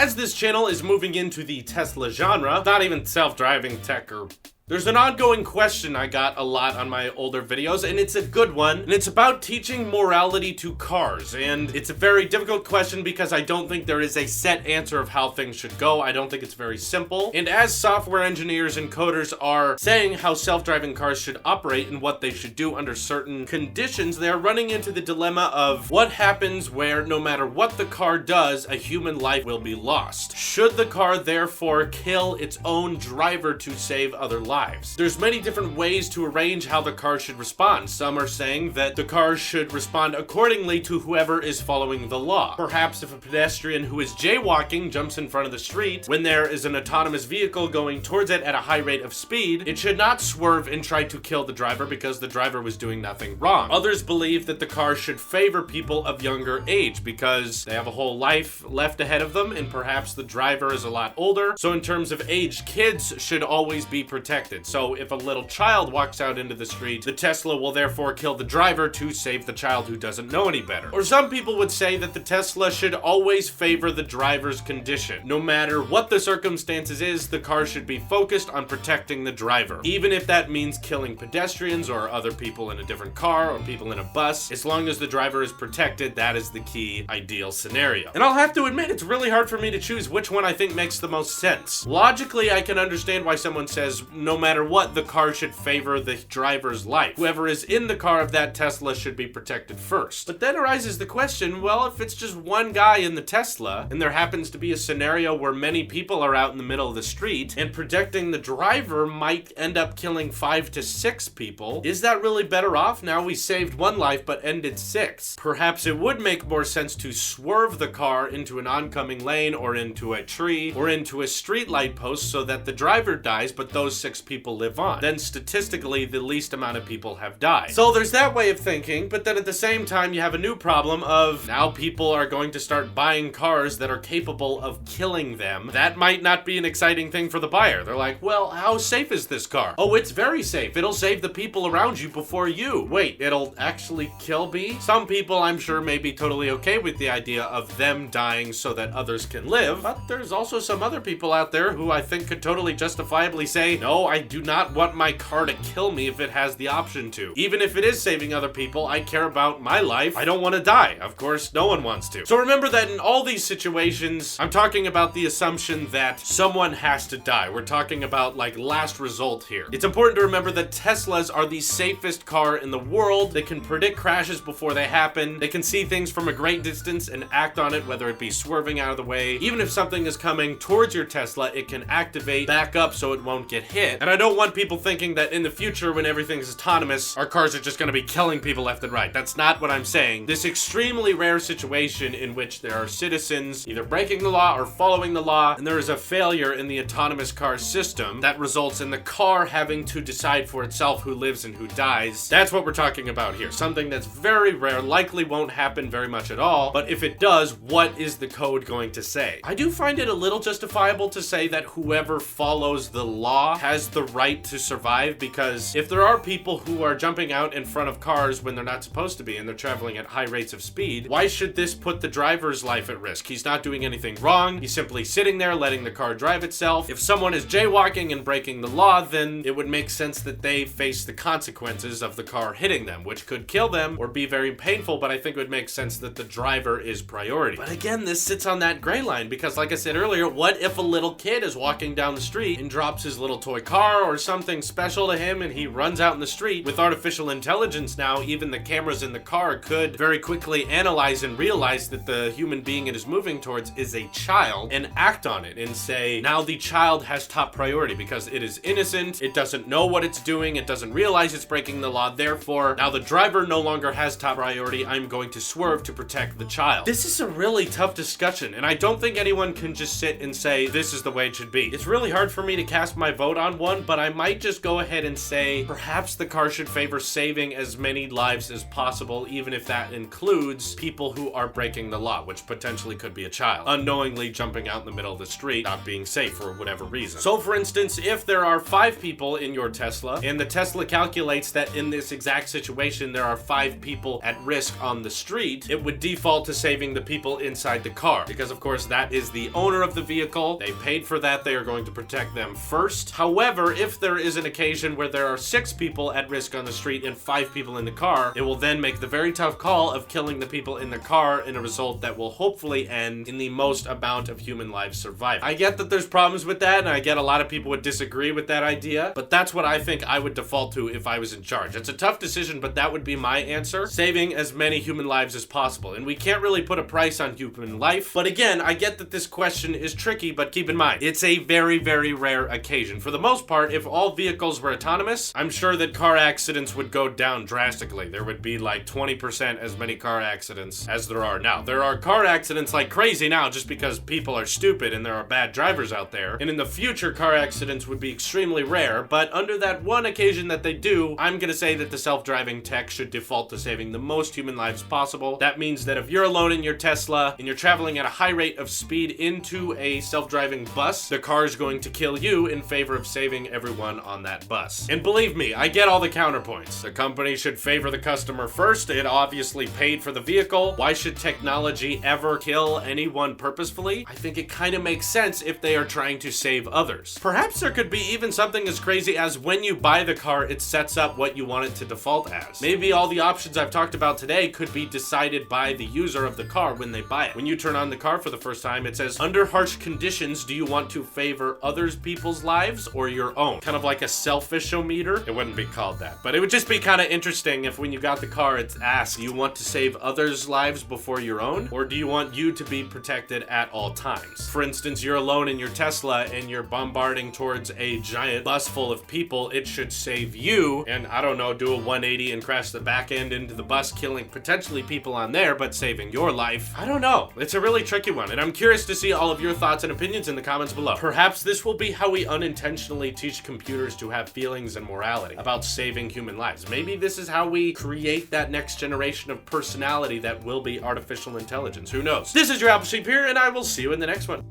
as this channel is moving into the Tesla genre, not even self-driving tech or... There's an ongoing question I got a lot on my older videos, and it's a good one, and it's about teaching morality to cars. And it's a very difficult question because I don't think there is a set answer of how things should go. I don't think it's very simple. And as software engineers and coders are saying how self-driving cars should operate and what they should do under certain conditions, they are running into the dilemma of what happens where no matter what the car does, a human life will be lost. Should the car therefore kill its own driver to save other lives? There's many different ways to arrange how the car should respond. Some are saying that the car should respond accordingly to whoever is following the law. Perhaps if a pedestrian who is jaywalking jumps in front of the street when there is an autonomous vehicle going towards it at a high rate of speed, it should not swerve and try to kill the driver because the driver was doing nothing wrong. Others believe that the car should favor people of younger age because they have a whole life left ahead of them, and perhaps the driver is a lot older. So in terms of age, kids should always be protected. So if a little child walks out into the street, the Tesla will therefore kill the driver to save the child who doesn't know any better. Or some people would say that the Tesla should always favor the driver's condition. No matter what the circumstances is, the car should be focused on protecting the driver. Even if that means killing pedestrians or other people in a different car or people in a bus, as long as the driver is protected, that is the key ideal scenario. And I'll have to admit, it's really hard for me to choose which one I think makes the most sense. Logically, I can understand why someone says no matter what, the car should favor the driver's life. Whoever is in the car of that Tesla should be protected first. But then arises the question, well, if it's just one guy in the Tesla, and there happens to be a scenario where many people are out in the middle of the street, and protecting the driver might end up killing 5 to 6 people, is that really better off? Now we saved one life, but ended 6. Perhaps it would make more sense to swerve the car into an oncoming lane, or into a tree, or into a street light post so that the driver dies, but those 6 people live on. Then statistically, the least amount of people have died. So there's that way of thinking, but then at the same time, you have a new problem of now people are going to start buying cars that are capable of killing them. That might not be an exciting thing for the buyer. They're like, well, how safe is this car? Oh, it's very safe. It'll save the people around you before you. Wait, it'll actually kill me? Some people, I'm sure, may be totally okay with the idea of them dying so that others can live, but there's also some other people out there who I think could totally justifiably say, no, I do not want my car to kill me if it has the option to. Even if it is saving other people, I care about my life. I don't want to die. Of course, no one wants to. So remember that in all these situations, I'm talking about the assumption that someone has to die. We're talking about like last result here. It's important to remember that Teslas are the safest car in the world. They can predict crashes before they happen. They can see things from a great distance and act on it, whether it be swerving out of the way. Even if something is coming towards your Tesla, it can activate back up so it won't get hit. And I don't want people thinking that in the future when everything's autonomous, our cars are just going to be killing people left and right. That's not what I'm saying. This extremely rare situation in which there are citizens either breaking the law or following the law, and there is a failure in the autonomous car system that results in the car having to decide for itself who lives and who dies. That's what we're talking about here. Something that's very rare, likely won't happen very much at all, but if it does, what is the code going to say? I do find it a little justifiable to say that whoever follows the law has the right to survive, because if there are people who are jumping out in front of cars when they're not supposed to be and they're traveling at high rates of speed, why should this put the driver's life at risk? He's not doing anything wrong. He's simply sitting there letting the car drive itself. If someone is jaywalking and breaking the law, then it would make sense that they face the consequences of the car hitting them, which could kill them or be very painful, but I think it would make sense that the driver is priority. But again, this sits on that gray line because like I said earlier, what if a little kid is walking down the street and drops his little toy car or something special to him and he runs out in the street? With artificial intelligence now, even the cameras in the car could very quickly analyze and realize that the human being it is moving towards is a child and act on it and say, now the child has top priority because it is innocent, it doesn't know what it's doing, it doesn't realize it's breaking the law, therefore now the driver no longer has top priority, I'm going to swerve to protect the child. This is a really tough discussion, and I don't think anyone can just sit and say this is the way it should be. It's really hard for me to cast my vote on one one, but I might just go ahead and say perhaps the car should favor saving as many lives as possible, even if that includes people who are breaking the law, which potentially could be a child, unknowingly jumping out in the middle of the street, not being safe for whatever reason. So for instance, if there are 5 people in your Tesla, and the Tesla calculates that in this exact situation there are 5 people at risk on the street, it would default to saving the people inside the car, because of course that is the owner of the vehicle. They paid for that. They are going to protect them first. However, if there is an occasion where there are 6 people at risk on the street and 5 people in the car, it will then make the very tough call of killing the people in the car in a result that will hopefully end in the most amount of human lives surviving. I get that there's problems with that, and I get a lot of people would disagree with that idea, but that's what I think I would default to if I was in charge. It's a tough decision, but that would be my answer. Saving as many human lives as possible. And we can't really put a price on human life, but again, I get that this question is tricky, but keep in mind, it's a very, very rare occasion. For the most part, if all vehicles were autonomous, I'm sure that car accidents would go down drastically. There would be like 20% as many car accidents as there are now. There are car accidents like crazy now just because people are stupid and there are bad drivers out there. And in the future, car accidents would be extremely rare, but under that one occasion that they do, I'm gonna say that the self-driving tech should default to saving the most human lives possible. That means that if you're alone in your Tesla and you're traveling at a high rate of speed into a self-driving bus, the car is going to kill you in favor of saving everyone on that bus. And believe me, I get all the counterpoints. The company should favor the customer first. It obviously paid for the vehicle. Why should technology ever kill anyone purposefully? I think it kind of makes sense if they are trying to save others. Perhaps there could be even something as crazy as when you buy the car, it sets up what you want it to default as. Maybe all the options I've talked about today could be decided by the user of the car when they buy it. When you turn on the car for the first time, it says, under harsh conditions, do you want to favor others people's lives or your own? Kind of like a selfish-o-meter. It wouldn't be called that, but it would just be kind of interesting if when you got the car, it's asked, do you want to save others' lives before your own? Or do you want you to be protected at all times? For instance, you're alone in your Tesla and you're bombarding towards a giant bus full of people. It should save you and, I don't know, do a 180 and crash the back end into the bus, killing potentially people on there, but saving your life. I don't know. It's a really tricky one, and I'm curious to see all of your thoughts and opinions in the comments below. Perhaps this will be how we unintentionally teach computers to have feelings and morality about saving human lives. Maybe this is how we create that next generation of personality that will be artificial intelligence. Who knows? This is your Apple Sheep here, and I will see you in the next one.